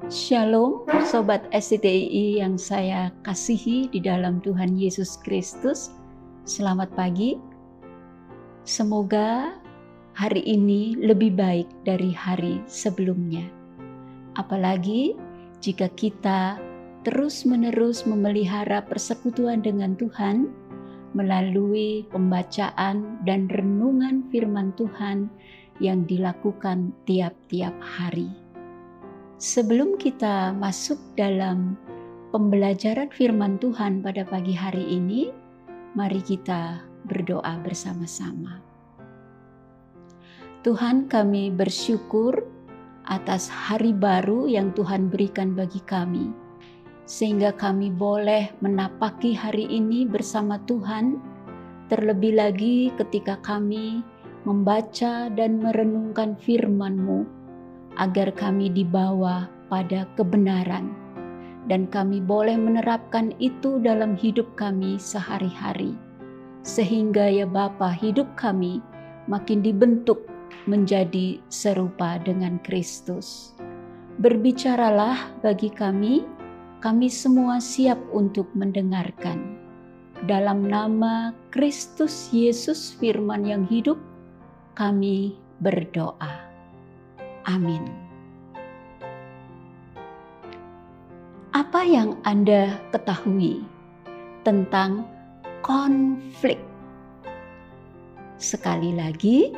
Shalom, Sobat SCTI yang saya kasihi di dalam Tuhan Yesus Kristus. Selamat pagi. Semoga hari ini lebih baik dari hari sebelumnya. Apalagi jika kita terus-menerus memelihara persekutuan dengan Tuhan melalui pembacaan dan renungan firman Tuhan yang dilakukan tiap-tiap hari. Sebelum kita masuk dalam pembelajaran firman Tuhan pada pagi hari ini, mari kita berdoa bersama-sama. Tuhan, kami bersyukur atas hari baru yang Tuhan berikan bagi kami, sehingga kami boleh menapaki hari ini bersama Tuhan, terlebih lagi ketika kami membaca dan merenungkan firman-Mu, agar kami dibawa pada kebenaran dan kami boleh menerapkan itu dalam hidup kami sehari-hari, sehingga ya Bapa, hidup kami makin dibentuk menjadi serupa dengan Kristus. Berbicaralah bagi kami semua siap untuk mendengarkan. Dalam nama Kristus Yesus firman yang hidup, kami berdoa. Amin. Apa yang Anda ketahui tentang konflik? Sekali lagi,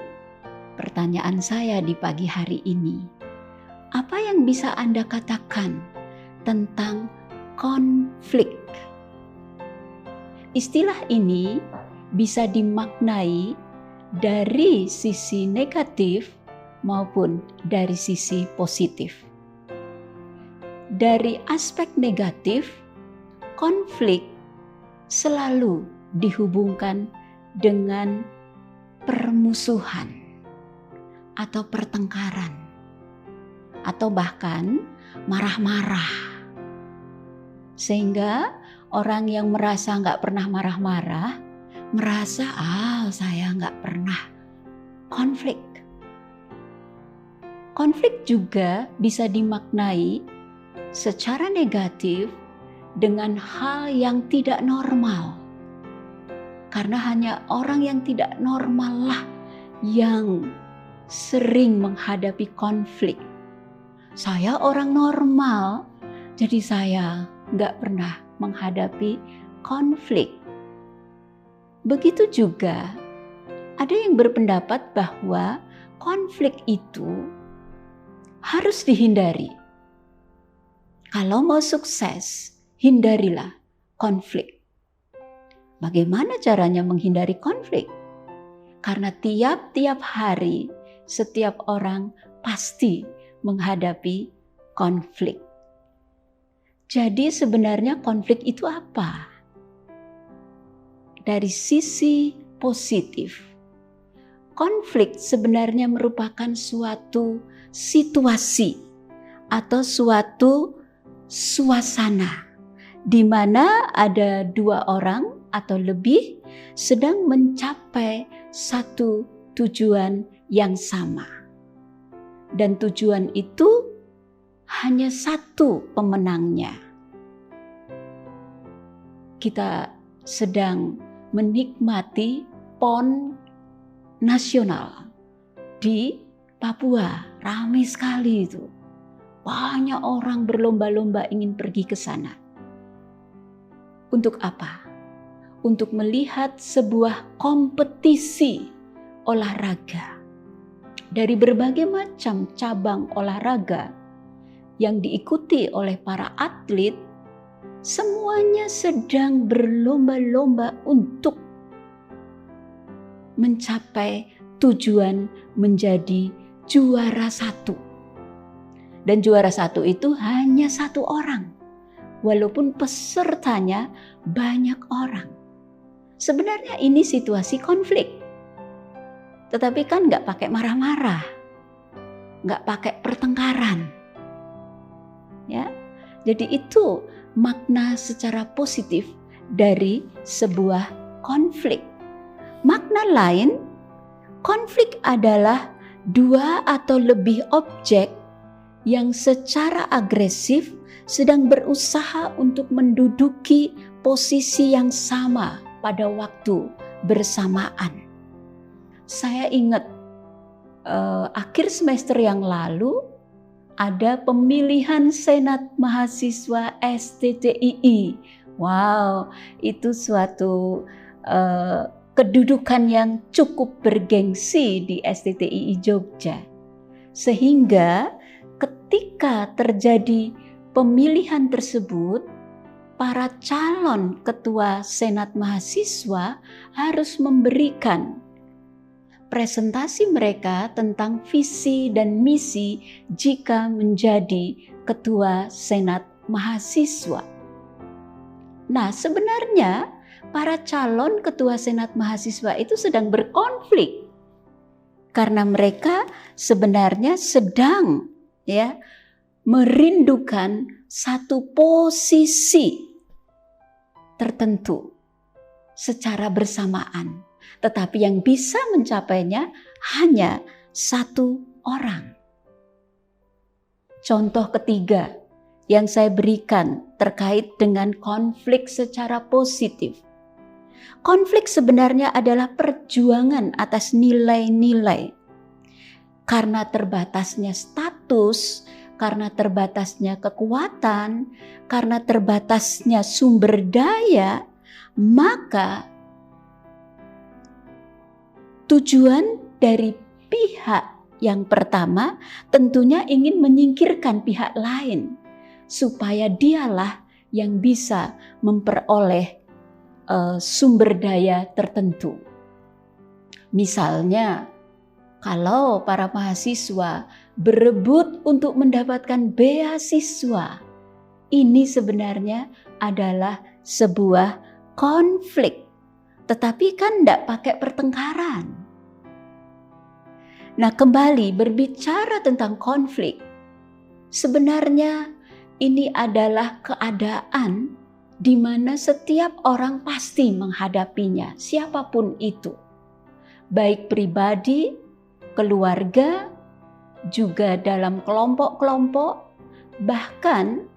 pertanyaan saya di pagi hari ini. Apa yang bisa Anda katakan tentang konflik? Istilah ini bisa dimaknai dari sisi negatif maupun dari sisi positif. Dari aspek negatif, konflik selalu dihubungkan dengan permusuhan atau pertengkaran, atau bahkan marah-marah. Sehingga orang yang merasa nggak pernah marah-marah, merasa saya nggak pernah konflik. Konflik juga bisa dimaknai secara negatif dengan hal yang tidak normal. Karena hanya orang yang tidak normal lah yang sering menghadapi konflik. Saya orang normal, jadi saya nggak pernah menghadapi konflik. Begitu juga ada yang berpendapat bahwa konflik itu harus dihindari. Kalau mau sukses, hindarilah konflik. Bagaimana caranya menghindari konflik? Karena tiap-tiap hari, setiap orang pasti menghadapi konflik. Jadi sebenarnya konflik itu apa? Dari sisi positif, konflik sebenarnya merupakan suatu situasi atau suatu suasana di mana ada dua orang atau lebih sedang mencapai satu tujuan yang sama. Dan tujuan itu hanya satu pemenangnya. Kita sedang menikmati PON nasional di Papua, ramai sekali itu. Banyak orang berlomba-lomba ingin pergi ke sana. Untuk apa? Untuk melihat sebuah kompetisi olahraga. Dari berbagai macam cabang olahraga yang diikuti oleh para atlet, semuanya sedang berlomba-lomba untuk mencapai tujuan menjadi juara satu. Dan juara satu itu hanya satu orang, walaupun pesertanya banyak orang. Sebenarnya ini situasi konflik, tetapi kan nggak pakai marah-marah, nggak pakai pertengkaran. Ya, jadi itu makna secara positif dari sebuah konflik. Makna lain, konflik adalah dua atau lebih objek yang secara agresif sedang berusaha untuk menduduki posisi yang sama pada waktu bersamaan. Saya ingat akhir semester yang lalu ada pemilihan Senat Mahasiswa STTII. Wow, itu suatu kedudukan yang cukup bergengsi di STTII Jogja. Sehingga ketika terjadi pemilihan tersebut, para calon ketua Senat Mahasiswa harus memberikan presentasi mereka tentang visi dan misi jika menjadi ketua Senat Mahasiswa. Nah, sebenarnya para calon ketua Senat Mahasiswa itu sedang berkonflik karena mereka sebenarnya sedang merindukan satu posisi tertentu secara bersamaan, tetapi yang bisa mencapainya hanya satu orang. Contoh ketiga yang saya berikan terkait dengan konflik secara positif. Konflik sebenarnya adalah perjuangan atas nilai-nilai. Karena terbatasnya status, karena terbatasnya kekuatan, karena terbatasnya sumber daya, maka tujuan dari pihak yang pertama tentunya ingin menyingkirkan pihak lain supaya dialah yang bisa memperoleh sumber daya tertentu. Misalnya, kalau para mahasiswa berebut untuk mendapatkan beasiswa, ini sebenarnya adalah sebuah konflik, tetapi kan tidak pakai pertengkaran. Nah, kembali berbicara tentang konflik, sebenarnya ini adalah keadaan di mana setiap orang pasti menghadapinya, siapapun itu. Baik pribadi, keluarga, juga dalam kelompok-kelompok, bahkan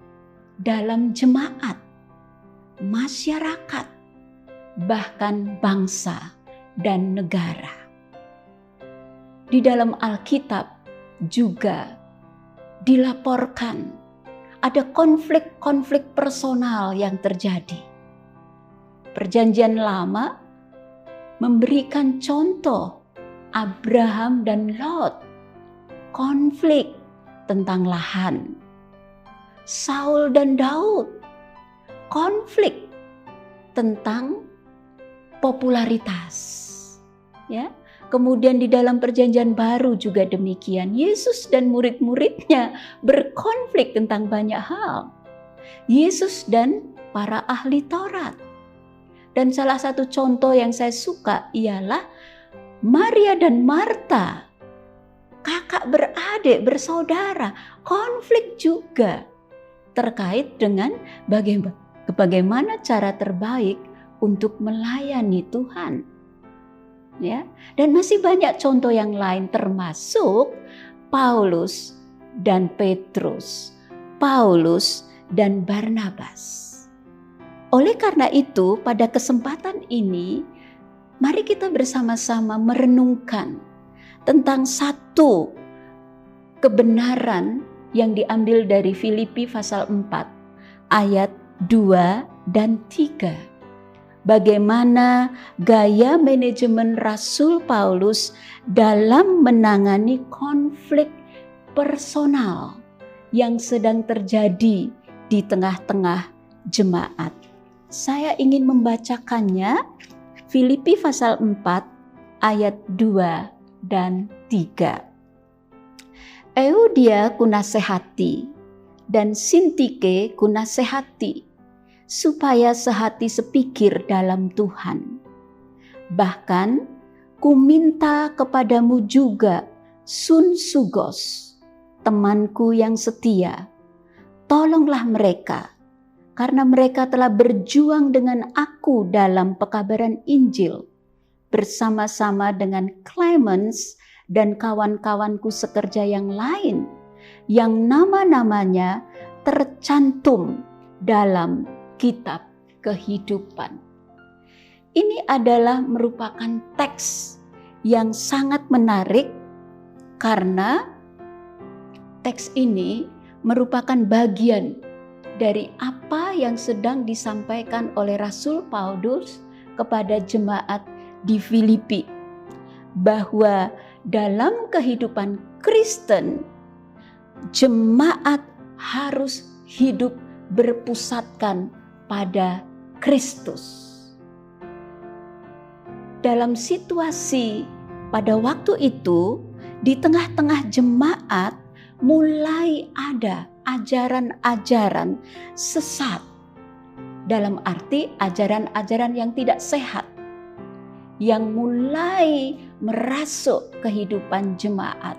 dalam jemaat, masyarakat, bahkan bangsa dan negara. Di dalam Alkitab juga dilaporkan ada konflik-konflik personal yang terjadi. Perjanjian Lama memberikan contoh Abraham dan Lot, konflik tentang lahan. Saul dan Daud, konflik tentang popularitas. Ya. Kemudian di dalam Perjanjian Baru juga demikian. Yesus dan murid-muridnya berkonflik tentang banyak hal. Yesus dan para ahli Taurat. Dan salah satu contoh yang saya suka ialah Maria dan Marta. Kakak beradik, bersaudara, konflik juga terkait dengan bagaimana cara terbaik untuk melayani Tuhan. Ya, dan masih banyak contoh yang lain termasuk Paulus dan Petrus, Paulus dan Barnabas. Oleh karena itu, pada kesempatan ini, mari kita bersama-sama merenungkan tentang satu kebenaran yang diambil dari Filipi pasal 4 ayat 2 dan 3. Bagaimana gaya manajemen Rasul Paulus dalam menangani konflik personal yang sedang terjadi di tengah-tengah jemaat. Saya ingin membacakannya, Filipi pasal 4 ayat 2 dan 3. Eudia kunasehati dan Sintike kunasehati, supaya sehati sepikir dalam Tuhan. Bahkan ku minta kepadamu juga, Sunsugos, temanku yang setia, tolonglah mereka, karena mereka telah berjuang dengan aku dalam pekabaran Injil, bersama-sama dengan Clemens dan kawan-kawanku sekerja yang lain, yang nama-namanya tercantum dalam kitab kehidupan. Ini adalah merupakan teks yang sangat menarik karena teks ini merupakan bagian dari apa yang sedang disampaikan oleh Rasul Paulus kepada jemaat di Filipi, bahwa dalam kehidupan Kristen, jemaat harus hidup berpusatkan pada Kristus. Dalam situasi pada waktu itu, di tengah-tengah jemaat mulai ada ajaran-ajaran sesat, dalam arti ajaran-ajaran yang tidak sehat, yang mulai merasuk kehidupan jemaat.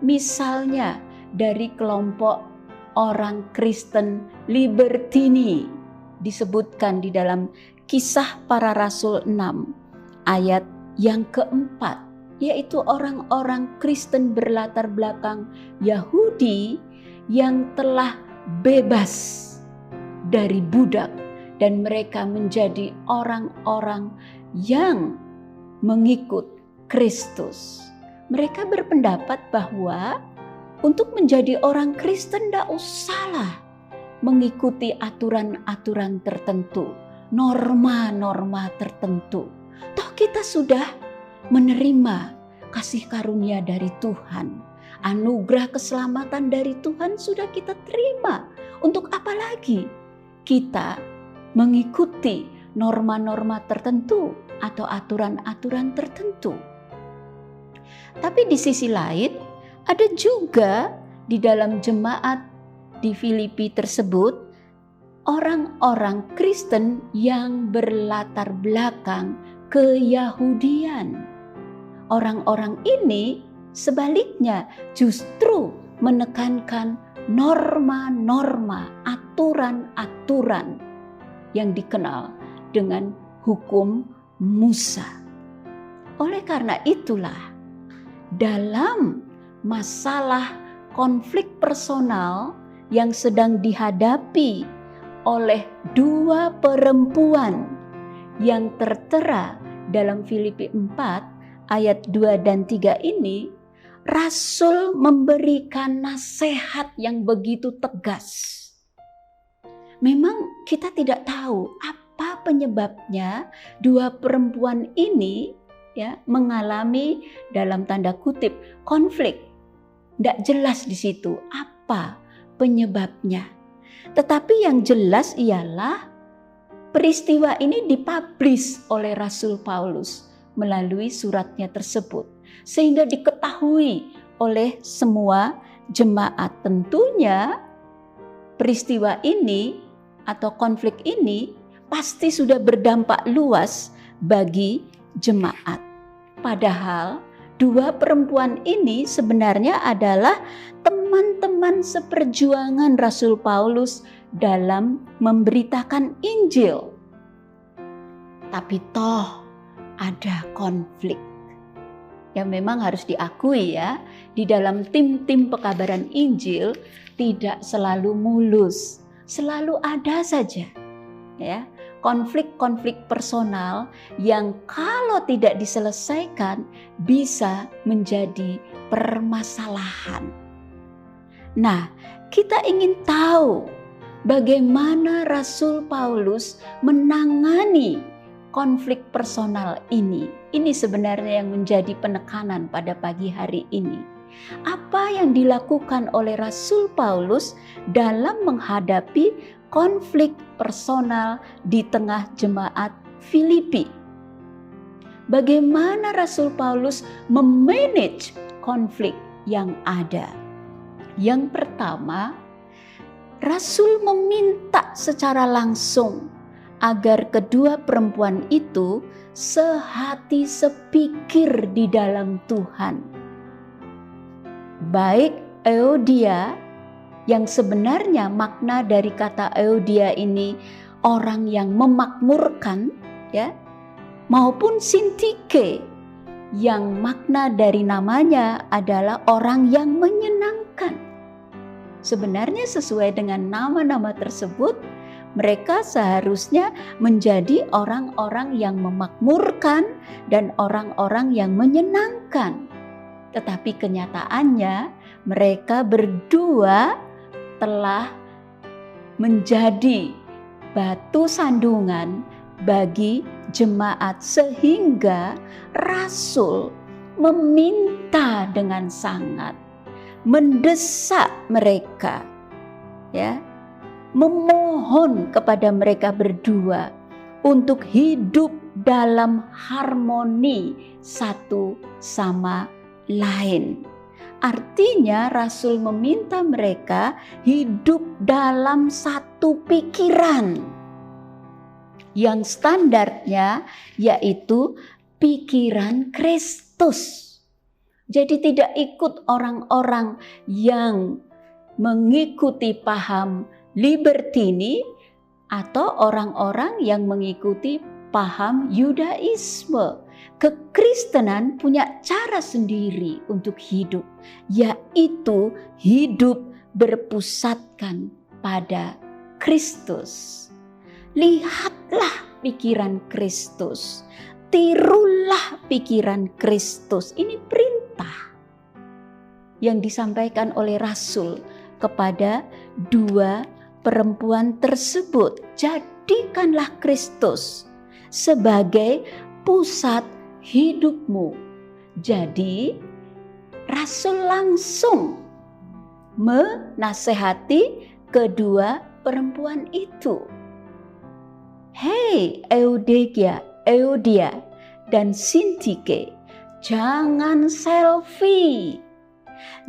Misalnya dari kelompok orang Kristen Libertini, disebutkan di dalam Kisah Para Rasul 6 ayat yang keempat, yaitu orang-orang Kristen berlatar belakang Yahudi yang telah bebas dari budak dan mereka menjadi orang-orang yang mengikut Kristus. Mereka berpendapat bahwa untuk menjadi orang Kristen tidak usahlah mengikuti aturan-aturan tertentu, norma-norma tertentu. Toh kita sudah menerima kasih karunia dari Tuhan. Anugerah keselamatan dari Tuhan sudah kita terima. Untuk apa lagi kita mengikuti norma-norma tertentu atau aturan-aturan tertentu? Tapi di sisi lain, ada juga di dalam jemaat di Filipi tersebut orang-orang Kristen yang berlatar belakang keyahudian. Orang-orang ini sebaliknya justru menekankan norma-norma, aturan-aturan yang dikenal dengan hukum Musa. Oleh karena itulah, dalam masalah konflik personal yang sedang dihadapi oleh dua perempuan yang tertera dalam Filipi 4 ayat 2 dan 3 ini, Rasul memberikan nasihat yang begitu tegas. Memang kita tidak tahu apa penyebabnya dua perempuan ini mengalami dalam tanda kutip konflik. Tidak jelas di situ apa penyebabnya. Tetapi yang jelas ialah peristiwa ini dipublish oleh Rasul Paulus melalui suratnya tersebut, sehingga diketahui oleh semua jemaat. Tentunya peristiwa ini atau konflik ini pasti sudah berdampak luas bagi jemaat. Padahal dua perempuan ini sebenarnya adalah teman-teman seperjuangan Rasul Paulus dalam memberitakan Injil. Tapi toh ada konflik. Yang memang harus diakui di dalam tim-tim pekabaran Injil tidak selalu mulus, selalu ada saja konflik-konflik personal yang kalau tidak diselesaikan bisa menjadi permasalahan. Nah, kita ingin tahu bagaimana Rasul Paulus menangani konflik personal ini. Ini sebenarnya yang menjadi penekanan pada pagi hari ini. Apa yang dilakukan oleh Rasul Paulus dalam menghadapi konflik personal di tengah jemaat Filipi? Bagaimana Rasul Paulus memanage konflik yang ada? Yang pertama, Rasul meminta secara langsung agar kedua perempuan itu sehati sepikir di dalam Tuhan. Baik Euodia, yang sebenarnya makna dari kata Euodia ini orang yang memakmurkan, maupun Sintike yang makna dari namanya adalah orang yang menyenangkan. Sebenarnya sesuai dengan nama-nama tersebut, mereka seharusnya menjadi orang-orang yang memakmurkan dan orang-orang yang menyenangkan. Tetapi kenyataannya mereka berdua telah menjadi batu sandungan bagi jemaat, sehingga Rasul meminta dengan sangat, mendesak mereka, ya, memohon kepada mereka berdua untuk hidup dalam harmoni satu sama lain. Artinya Rasul meminta mereka hidup dalam satu pikiran yang standarnya yaitu pikiran Kristus. Jadi tidak ikut orang-orang yang mengikuti paham libertini atau orang-orang yang mengikuti paham Yudaisme. Kekristenan punya cara sendiri untuk hidup, yaitu hidup berpusatkan pada Kristus. Lihatlah pikiran Kristus, tirulah pikiran Kristus. Ini perintah yang disampaikan oleh Rasul kepada dua perempuan tersebut. Jadikanlah Kristus sebagai pusat hidupmu. Jadi Rasul langsung menasehati kedua perempuan itu. Hei Euodia dan Sintike, jangan selfie.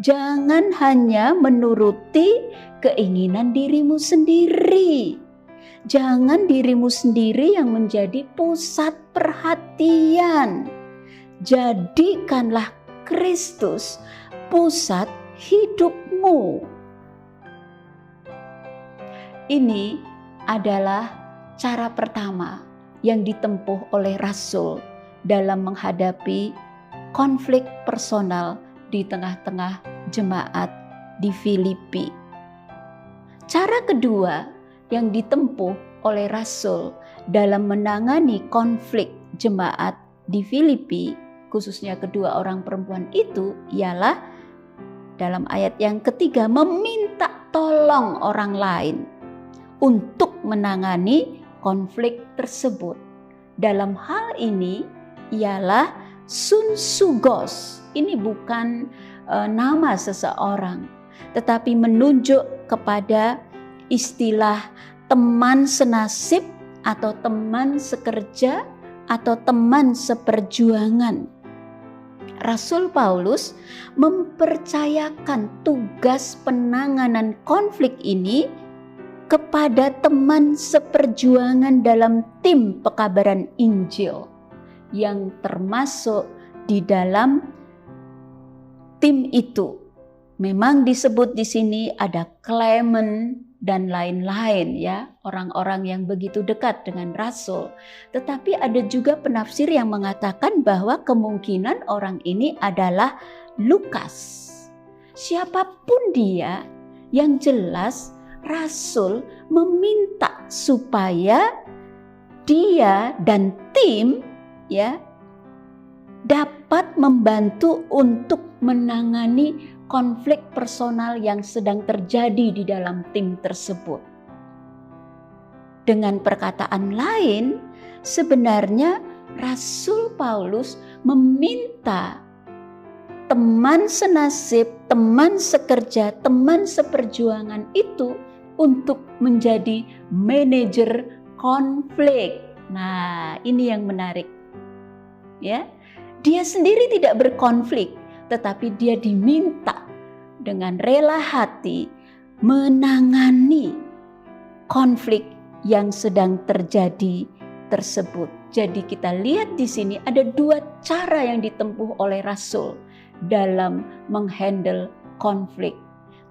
Jangan hanya menuruti keinginan dirimu sendiri. Jangan dirimu sendiri yang menjadi pusat perhatian. Jadikanlah Kristus pusat hidupmu. Ini adalah cara pertama yang ditempuh oleh Rasul dalam menghadapi konflik personal di tengah-tengah jemaat di Filipi. Cara kedua yang ditempuh oleh Rasul dalam menangani konflik jemaat di Filipi, khususnya kedua orang perempuan itu, ialah dalam ayat yang ketiga, meminta tolong orang lain untuk menangani konflik tersebut. Dalam hal ini ialah sunsugos. Ini bukan nama seseorang, tetapi menunjuk kepada istilah teman senasib atau teman sekerja atau teman seperjuangan. Rasul Paulus mempercayakan tugas penanganan konflik ini kepada teman seperjuangan dalam tim pekabaran Injil yang termasuk di dalam tim itu. Memang disebut di sini ada Clement dan lain-lain, ya, orang-orang yang begitu dekat dengan Rasul. Tetapi ada juga penafsir yang mengatakan bahwa kemungkinan orang ini adalah Lukas. Siapapun dia, yang jelas Rasul meminta supaya dia dan tim, ya, dapat membantu untuk menangani konflik personal yang sedang terjadi di dalam tim tersebut. Dengan perkataan lain, sebenarnya Rasul Paulus meminta teman senasib, teman sekerja, teman seperjuangan itu untuk menjadi manajer konflik. Nah, ini yang menarik. Ya, dia sendiri tidak berkonflik, tetapi dia diminta dengan rela hati menangani konflik yang sedang terjadi tersebut. Jadi kita lihat di sini ada dua cara yang ditempuh oleh Rasul dalam menghandle konflik.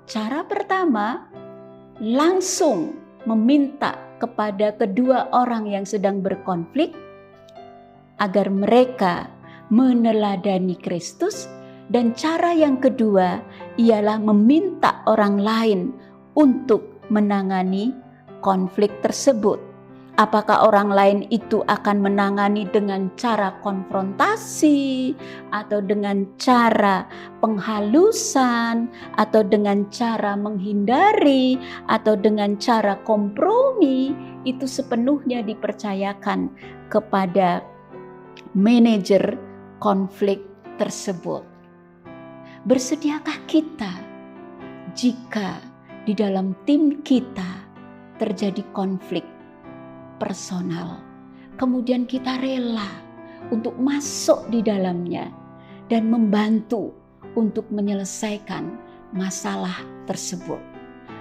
Cara pertama, langsung meminta kepada kedua orang yang sedang berkonflik agar mereka meneladani Kristus Dan cara yang kedua ialah meminta orang lain untuk menangani konflik tersebut. Apakah orang lain itu akan menangani dengan cara konfrontasi, atau dengan cara penghalusan, atau dengan cara menghindari, atau dengan cara kompromi, itu sepenuhnya dipercayakan kepada manajer konflik tersebut. Bersediakah kita jika di dalam tim kita terjadi konflik personal, kemudian kita rela untuk masuk di dalamnya dan membantu untuk menyelesaikan masalah tersebut?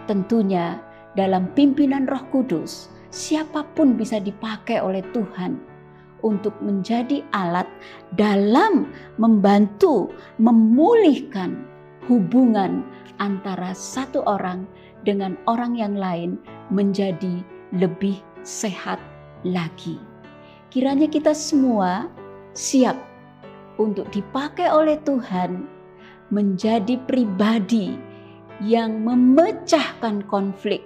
Tentunya dalam pimpinan Roh Kudus, siapapun bisa dipakai oleh Tuhan untuk menjadi alat dalam membantu memulihkan hubungan antara satu orang dengan orang yang lain menjadi lebih sehat lagi. Kiranya kita semua siap untuk dipakai oleh Tuhan menjadi pribadi yang memecahkan konflik,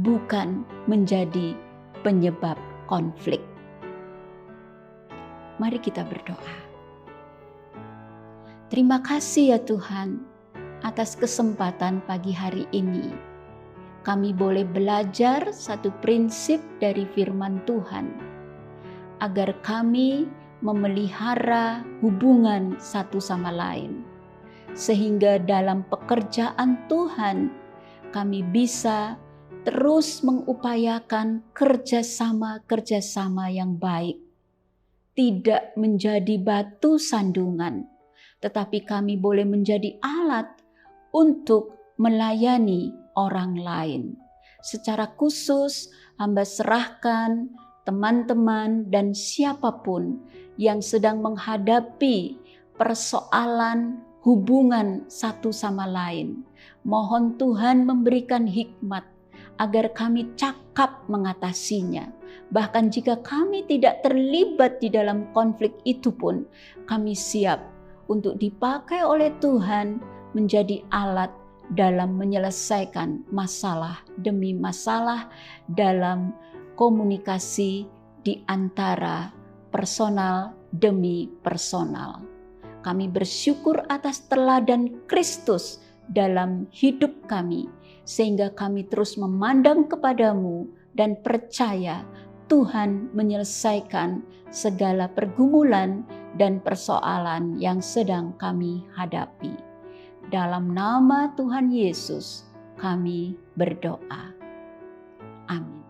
bukan menjadi penyebab konflik. Mari kita berdoa. Terima kasih ya Tuhan atas kesempatan pagi hari ini. Kami boleh belajar satu prinsip dari firman Tuhan, agar kami memelihara hubungan satu sama lain, sehingga dalam pekerjaan Tuhan kami bisa terus mengupayakan kerjasama yang baik, tidak menjadi batu sandungan, tetapi kami boleh menjadi alat untuk melayani orang lain. Secara khusus, hamba serahkan teman-teman dan siapapun yang sedang menghadapi persoalan hubungan satu sama lain. Mohon Tuhan memberikan hikmat agar kami cakap mengatasinya. Bahkan jika kami tidak terlibat di dalam konflik itu pun, kami siap untuk dipakai oleh Tuhan menjadi alat dalam menyelesaikan masalah demi masalah dalam komunikasi di antara personal demi personal. Kami bersyukur atas teladan Kristus dalam hidup kami, sehingga kami terus memandang kepadamu dan percaya Tuhan menyelesaikan segala pergumulan dan persoalan yang sedang kami hadapi. Dalam nama Tuhan Yesus kami berdoa. Amin.